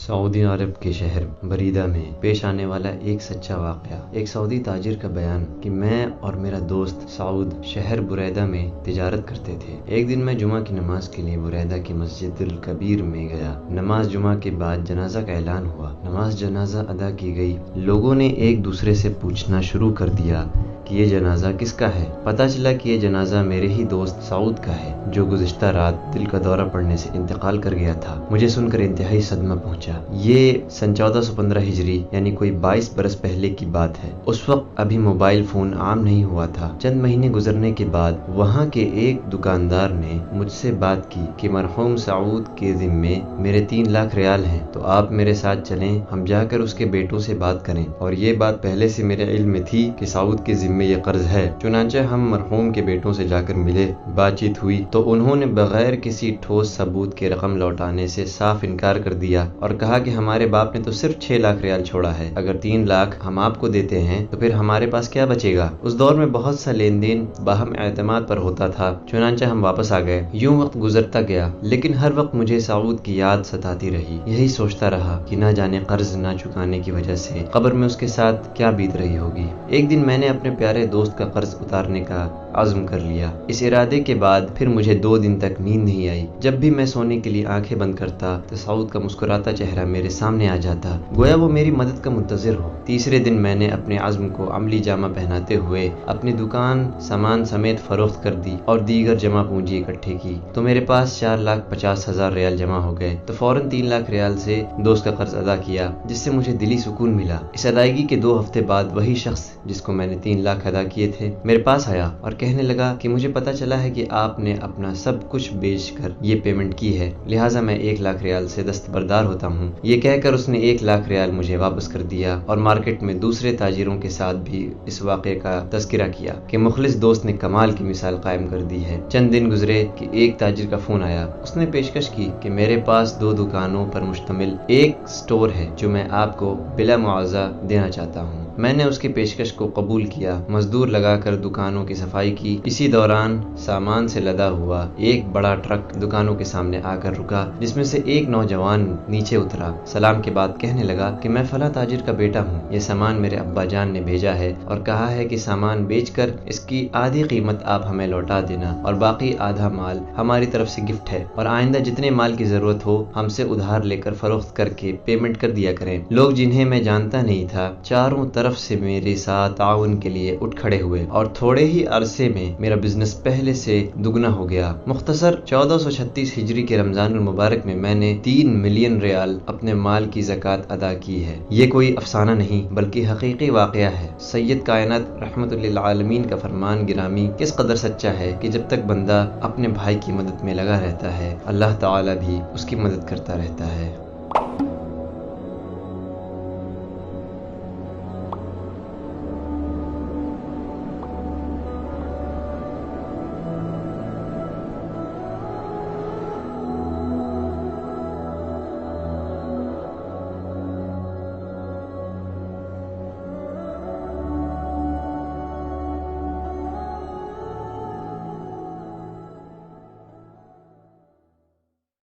Saudi अरब के शहर बरीदा में पेश आने वाला एक सच्चा वाक़या। एक सऊदी ताजिर का बयान कि मैं और मेरा दोस्त सऊद शहर बुरैदा में तिजारत करते थे। एक दिन मैं जुमा की नमाज के लिए बुरैदा की मस्जिदुल कबीर में गया। नमाज जुमा के बाद जनाजा का ऐलान हुआ। नमाज जनाजा अदा की गई। लोगों ने एक दूसरे से पूछना शुरू कर दिया कि ये जनाजा किसका है। पता चला कि ये जनाजा मेरे ही दोस्त सऊद का है, जो गुज़िश्ता रात दिल का दौरा पड़ने से इंतकाल कर गया था। मुझे सुनकर इंतहाई सदमा पहुंचा। ये सन 1415 हिजरी यानी कोई 22 बरस पहले की बात है। उस वक्त अभी मोबाइल फोन आम नहीं हुआ था। चंद महीने गुजरने के बाद वहाँ के एक दुकानदार ने मुझसे बात की कि मरहूम सऊद के ज़िम्मे मेरे 3 लाख रियाल हैं, तो आप मेरे साथ चलें, हम जाकर उसके बेटों से बात करें। और ये बात पहले से मेरे इल्म में थी कि सऊद के में ये कर्ज है। चुनांचे हम मरहूम के बेटों से जाकर मिले। बातचीत हुई तो उन्होंने बगैर किसी ठोस सबूत के रकम लौटाने से साफ इनकार कर दिया और कहा कि हमारे बाप ने तो सिर्फ 6 लाख रियाल छोड़ा है। अगर 3 लाख हम आपको देते हैं तो फिर हमारे पास क्या बचेगा। उस दौर में बहुत सा लेन देन बाहम एतमाद पर होता था। चुनांचे हम वापस आ गए। यूं वक्त गुजरता गया, लेकिन हर वक्त मुझे सऊद की याद सताती रही। यही सोचता रहा कि ना जाने कर्ज ना चुकाने की वजह से कब्र में उसके साथ क्या बीत रही होगी। एक दिन मैंने अपने प्यारे दोस्त का कर्ज उतारने का आज़म कर लिया। इस इरादे के बाद फिर मुझे 2 दिन तक नींद नहीं आई। जब भी मैं सोने के लिए आंखें बंद करता तो सऊद का मुस्कुराता चेहरा मेरे सामने आ जाता, गोया वो मेरी मदद का मुंतज़िर हो। तीसरे दिन मैंने अपने आज़म को अमली जामा पहनाते हुए अपनी दुकान सामान समेत फरोख्त कर दी और दीगर जमा पूंजी इकट्ठी की तो मेरे पास 4,50,000 रियाल जमा हो गए। तो फौरन 3 लाख रियाल से दोस्त का कर्ज अदा किया, जिससे मुझे दिली सुकून मिला। इस अदायगी के 2 हफ्ते बाद वही शख्स जिसको मैंने 3 लाख अदा किए थे मेरे पास आया और कहने लगा कि मुझे पता चला है कि आपने अपना सब कुछ बेचकर ये पेमेंट की है, लिहाजा मैं 1 लाख रियाल से दस्तबरदार होता हूँ। ये कहकर उसने 1 लाख रियाल मुझे वापस कर दिया और मार्केट में दूसरे ताजिरों के साथ भी इस वाक़े का तज़किरा किया कि मुखलिस दोस्त ने कमाल की मिसाल कायम कर दी है। चंद दिन गुजरे कि एक ताजिर का फोन आया। उसने पेशकश की कि मेरे पास 2 दुकानों पर मुश्तमिल एक स्टोर है जो मैं आपको बिला मुआवजा देना चाहता हूँ। मैंने उसकी पेशकश को कबूल किया। मजदूर लगाकर दुकानों की सफाई की। इसी दौरान सामान से लदा हुआ एक बड़ा ट्रक दुकानों के सामने आकर रुका, जिसमें से एक नौजवान नीचे उतरा। सलाम के बाद कहने लगा कि मैं फला ताजिर का बेटा हूँ, ये सामान मेरे अब्बा जान ने भेजा है और कहा है कि सामान बेचकर इसकी आधी कीमत आप हमें लौटा देना और बाकी आधा माल हमारी तरफ से गिफ्ट है, और आइंदा जितने माल की जरूरत हो हमसे उधार लेकर फरोख्त करके पेमेंट कर दिया करें। लोग जिन्हें मैं जानता नहीं था चारों तरफ से मेरे साथ ताउन के लिए उठ खड़े हुए और थोड़े ही अरसे में मेरा बिजनेस पहले से दुगना हो गया। मुख्तसर 1436 हिजरी के रमजानुल मुबारक में मैंने 3 मिलियन रियाल अपने माल की ज़कात अदा की है। ये कोई अफसाना नहीं बल्कि हकीकी वाक़या है। सैयद कायनात रहमतुल लिल आलमीन का फरमान गिरामी किस कदर सच्चा है कि जब तक बंदा अपने भाई की मदद में लगा रहता है, अल्लाह ताला भी उसकी मदद करता रहता है।